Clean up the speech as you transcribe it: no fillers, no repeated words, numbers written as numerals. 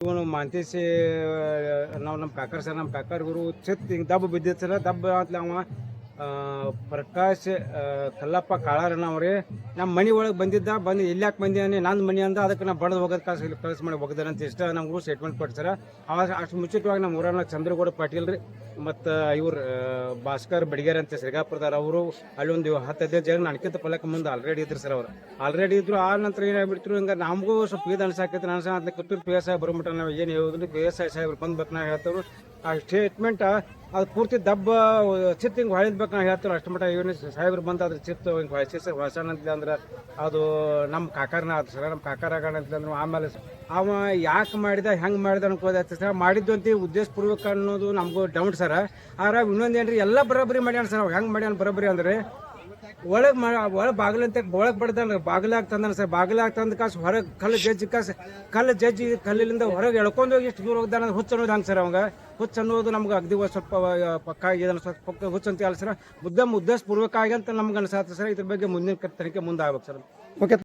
ಇವನು ಮಾಂತೇಶಿ ನಾವು ನಮ್ಮ ಕಾಕರ್ ಸರ್ ನಮ್ಮ ಕಾಕರ್ ಗುರು ಚಿತ್ ಹಿಂಗೆ ದಬ್ಬ ಬಿದ್ದಿತ್ತು ಸರ್ ದಬ್ಬ ಅಂತ ಅವ ಪ್ರಕಾಶ್ ಕಲ್ಲಪ್ಪ ಕಾಳಾರಣ್ಣ ಅವ್ರಿ ನಮ್ಮ ಮನೆ ಒಳಗೆ ಬಂದು ಎಲ್ಲಾಕೆ ಬಂದಿದ್ದಾನೆ ನಂದು ಮನೆ ಅಂದ ಅದಕ್ಕೆ ನಾ ಬಡ್ದು ಹೋಗೋದು ಕಳ್ಸಿ ಮಾಡಿ ಹೋಗಿದ್ದಾನೆ ಅಂತ ಇಷ್ಟ ನಮಗೂ ಸ್ಟೇಟ್ಮೆಂಟ್ ಕೊಟ್ಟು ಸರ್ ಅವಾಗ ಅಷ್ಟು ಮುಂಚಿತವಾಗಿ ನಮ್ಮ ಊರನ್ನ ಚಂದ್ರಗೌಡ ಪಾಟೀಲ್ ರೀ ಮತ್ತು ಇವ್ರು ಭಾಸ್ಕರ್ ಬಡಿಗೇರ್ ಅಂತ ಶ್ರೀಗಾಪುರದಾರ ಅವರು ಅಲ್ಲಿ ಒಂದು 10-15 ಜನ ನನಗಿಂತ ಪಲಕ್ಕೆ ಮುಂದೆ ಆಲ್ರೆಡಿ ಇದ್ರು ಸರ್ ಅವರು ಆಲ್ರೆಡಿ ಇದ್ರು ಆ ನಂತರ ಏನಾಗ್ಬಿಡ್ತಿರು ಹಿಂಗೆ ನಮಗೂ ಸ್ವಲ್ಪ ಇದು ಅನ್ಸಾಕೈತೆ ನಾನು ಅಂತ ಕಿತ್ತೂರು ಪಿ ಎಸ್ ಐ ಬರೋಮಟ್ಟ ನಾವು ಏನು ಹೇಳಿದ್ರು ಪಿ ಎಸ್ ಐ ಸಾಹೇಬ್ರು ಬಂದ್ಬೇಕು ನಾವು ಹೇಳ್ತೇವೆ ಆ ಸ್ಟೇಟ್ಮೆಂಟ್ ಅದು ಪೂರ್ತಿ ದಬ್ಬ ಚಿತ್ತ ಹಿಂಗೆ ಹೊಳಿದ್ಬೇಕು ನಾವು ಹೇಳ್ತೇವೆ ಅಷ್ಟು ಮಟ್ಟ ಇವನು ಸಾಹೇಬ್ರು ಬಂದು ಅದ್ರ ಚಿತ್ತ ಹಿಂಗೆ ಹೊಳಿಸಿ ಸರ್ ಹೊಸಣ ಅಂತಿಲ್ಲ ಅಂದ್ರೆ ಅದು ನಮ್ಮ ಕಾಕಾರನ ಆಯ್ತು ಸರ್ ನಮ್ಮ ಕಾಕಾರಾಗಣ ಅಂತಂದ್ರೆ ಆಮೇಲೆ ಅವ ಯಾಕೆ ಮಾಡಿದ ಹೆಂಗೆ ಮಾಡಿದ ಅನ್ಕೋದಾಯ್ತು ಸರ್ ಮಾಡಿದ್ದು ಅಂತ ಉದ್ದೇಶಪೂರ್ವಕ ಅನ್ನೋದು ನಮಗೂ ಡೌಟ್ ಸರ್ ಆದ್ರೆ ಇನ್ನೊಂದೇನು ರೀ ಎಲ್ಲ ಬರೋಬ್ಬರಿ ಮಾಡ್ಯಾನ ಸರ್ ಅವ್ ಹೆಂಗೆ ಮಾಡ್ಯಾನ ಬರೋಬ್ಬರಿ ಅಂದ್ರೆ ಒಳಗೆ ಬಾಗಿಲಂತ ಒಳಗೆ ಬಡ್ದಾನ ಬಾಗಿಲಾಗ ತಂದಾನ ಸರ್ ಬಾಗಿಲಾಗ ತಂದ ಕಾಸು ಹೊರಗೆ ಕಲ್ಲು ಜಜ್ಜಿ ಕಲ್ಲಿಂದ ಹೊರಗೆ ಎಳ್ಕೊಂಡು ಹೋಗಿ ಎಷ್ಟು ದೂರ ಹೋಗ್ದಾನ ಹುಚ್ಚ ಅನ್ನೋದು ಹಂಗೆ ಸರ್ ಅವಾಗ ಹುಚ್ಚ ಅನ್ನೋದು ನಮ್ಗೆ ಅಗ್ದಿ ಸ್ವಲ್ಪ ಪಕ್ಕ ಆಗಿದಾನ ಸ್ವಲ್ಪ ಪಕ್ಕ ಹುಚ್ಚ ಅಂತ ಹೇಳಿ ಸರ್ ಉದ್ದೇಶಪೂರ್ವಕ ಆಗಿ ಅಂತ ನಮ್ಗೆ ಅನ್ಸತ್ತೆ ಸರ್ ಇದ್ರ ಬಗ್ಗೆ ಮುಂದಿನ ತನಿಖೆ ಮುಂದೆ ಆಗ್ಬೇಕು ಸರ್ ಓಕೆ.